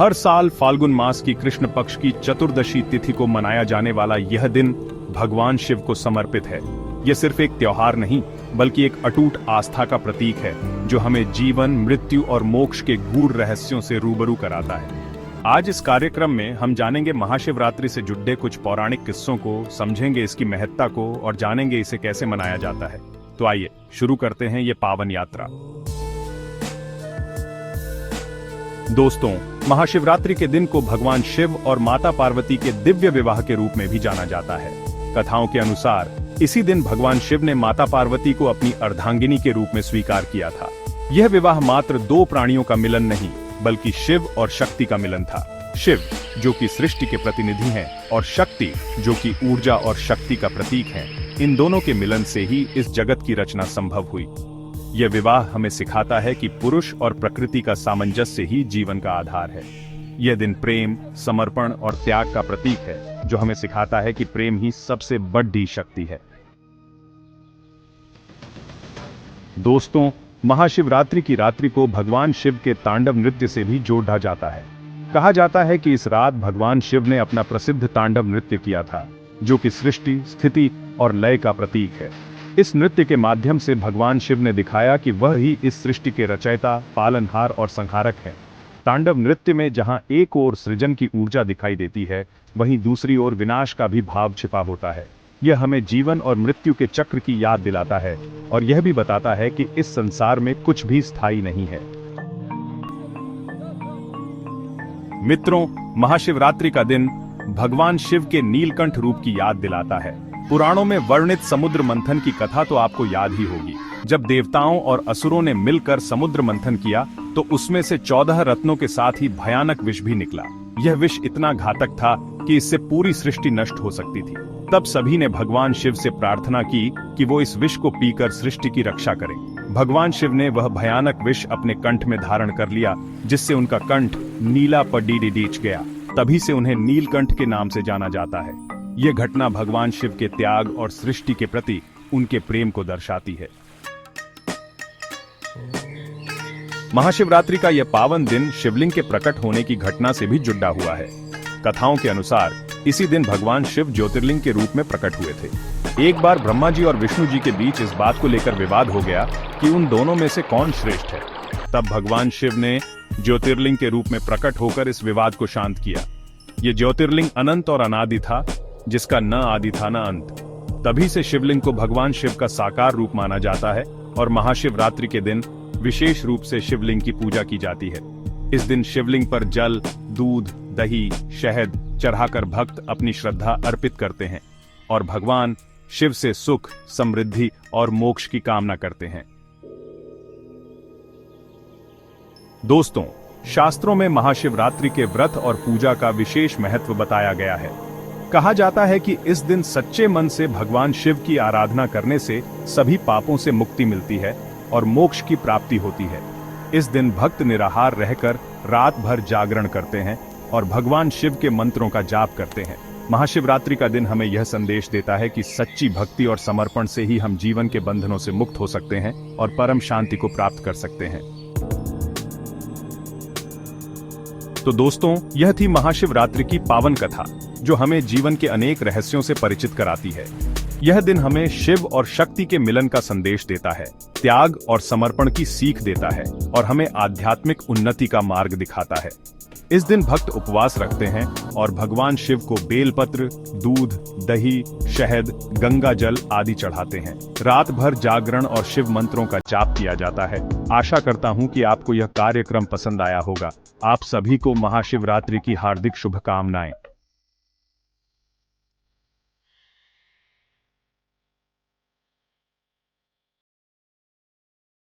हर साल फाल्गुन मास की कृष्ण पक्ष की चतुर्दशी तिथि को मनाया जाने वाला यह दिन भगवान शिव को समर्पित है। यह सिर्फ एक त्योहार नहीं, बल्कि एक अटूट आस्था का प्रतीक है, जो हमें जीवन, मृत्यु और मोक्ष के गूढ़ रहस्यों से रूबरू कराता है। आज इस कार्यक्रम में हम जानेंगे महाशिवरात्रि से जुड़े कुछ पौराणिक किस्सों को, समझेंगे इसकी महत्ता को और जानेंगे इसे कैसे मनाया जाता है। तो आइए शुरू करते हैं ये पावन यात्रा। दोस्तों, महाशिवरात्रि के दिन को भगवान शिव और माता पार्वती के दिव्य विवाह के रूप में भी जाना जाता है। कथाओं के अनुसार इसी दिन भगवान शिव ने माता पार्वती को अपनी अर्धांगिनी के रूप में स्वीकार किया था। यह विवाह मात्र दो प्राणियों का मिलन नहीं, बल्कि शिव और शक्ति का मिलन था। शिव जो कि सृष्टि के प्रतिनिधि हैं और शक्ति जो कि ऊर्जा और शक्ति का प्रतीक है, इन दोनों के मिलन से ही इस जगत की रचना संभव हुई। यह विवाह हमें सिखाता है कि पुरुष और प्रकृति का सामंजस्य ही जीवन का आधार है। यह दिन प्रेम, समर्पण और त्याग का प्रतीक है, जो हमें सिखाता है कि प्रेम ही सबसे बड़ी शक्ति है। दोस्तों, महाशिवरात्रि की रात्रि को भगवान शिव के तांडव नृत्य से भी जोड़ा जाता है। कहा जाता है कि इस रात भगवान शिव ने अपना प्रसिद्ध तांडव नृत्य किया था, जो कि सृष्टि, स्थिति और लय का प्रतीक है। इस नृत्य के माध्यम से भगवान शिव ने दिखाया कि वह ही इस सृष्टि के रचयिता, पालनहार और संहारक हैं। तांडव नृत्य में जहां एक ओर सृजन की ऊर्जा दिखाई देती है, वहीं दूसरी ओर विनाश का भी भाव छिपा होता है। यह हमें जीवन और मृत्यु के चक्र की याद दिलाता है और यह भी बताता है कि इस संसार में कुछ भी स्थायी नहीं है। मित्रों, महाशिवरात्रि का दिन भगवान शिव के नीलकंठ रूप की याद दिलाता है। पुराणों में वर्णित समुद्र मंथन की कथा तो आपको याद ही होगी। जब देवताओं और असुरों ने मिलकर समुद्र मंथन किया, तो उसमें से 14 रत्नों के साथ ही भयानक विष भी निकला। यह विष इतना घातक था कि इससे पूरी सृष्टि नष्ट हो सकती थी। तब सभी ने भगवान शिव से प्रार्थना की कि वो इस विष को पीकर सृष्टि की रक्षा करें। भगवान शिव ने वह भयानक विष अपने कंठ में धारण कर लिया, जिससे उनका कंठ नीला पडीडीच गया। तभी से उन्हें नीलकंठ के नाम से जाना जाता है। यह घटना भगवान शिव के त्याग और सृष्टि के प्रति उनके प्रेम को दर्शाती है। महाशिवरात्रि का यह पावन दिन शिवलिंग के प्रकट होने की घटना से भी जुड़ा हुआ है। कथाओं के अनुसार इसी दिन भगवान शिव ज्योतिर्लिंग के रूप में प्रकट हुए थे। एक बार ब्रह्मा जी और विष्णु जी के बीच इस बात को लेकर विवाद हो गया कि उन दोनों में से कौन श्रेष्ठ है। तब भगवान शिव ने ज्योतिर्लिंग के रूप में प्रकट होकर इस विवाद को शांत किया। ये ज्योतिर्लिंग अनंत और अनादि था, जिसका न आदि था न अंत। तभी से शिवलिंग को भगवान शिव का साकार रूप माना जाता है और महाशिवरात्रि के दिन विशेष रूप से शिवलिंग की पूजा की जाती है। इस दिन शिवलिंग पर जल, दूध, दही, शहद चढ़ाकर भक्त अपनी श्रद्धा अर्पित करते हैं और भगवान शिव से सुख, समृद्धि और मोक्ष की कामना करते हैं। दोस्तों, शास्त्रों में महाशिवरात्रि के व्रत और पूजा का विशेष महत्व बताया गया है। कहा जाता है कि इस दिन सच्चे मन से भगवान शिव की आराधना करने से सभी पापों से मुक्ति मिलती है और मोक्ष की प्राप्ति होती है। इस दिन भक्त निराहार रहकर रात भर जागरण करते हैं और भगवान शिव के मंत्रों का जाप करते हैं। महाशिवरात्रि का दिन हमें यह संदेश देता है कि सच्ची भक्ति और समर्पण से ही हम जीवन के बंधनों से मुक्त हो सकते हैं और परम शांति को प्राप्त कर सकते हैं। तो दोस्तों, यह थी महाशिवरात्रि की पावन कथा, जो हमें जीवन के अनेक रहस्यों से परिचित कराती है। यह दिन हमें शिव और शक्ति के मिलन का संदेश देता है, त्याग और समर्पण की सीख देता है और हमें आध्यात्मिक उन्नति का मार्ग दिखाता है। इस दिन भक्त उपवास रखते हैं और भगवान शिव को बेलपत्र, दूध, दही, शहद, गंगा जल आदि चढ़ाते हैं। रात भर जागरण और शिव मंत्रों का जाप किया जाता है। आशा करता हूं कि आपको यह कार्यक्रम पसंद आया होगा। आप सभी को महाशिवरात्रि की हार्दिक शुभकामनाएं।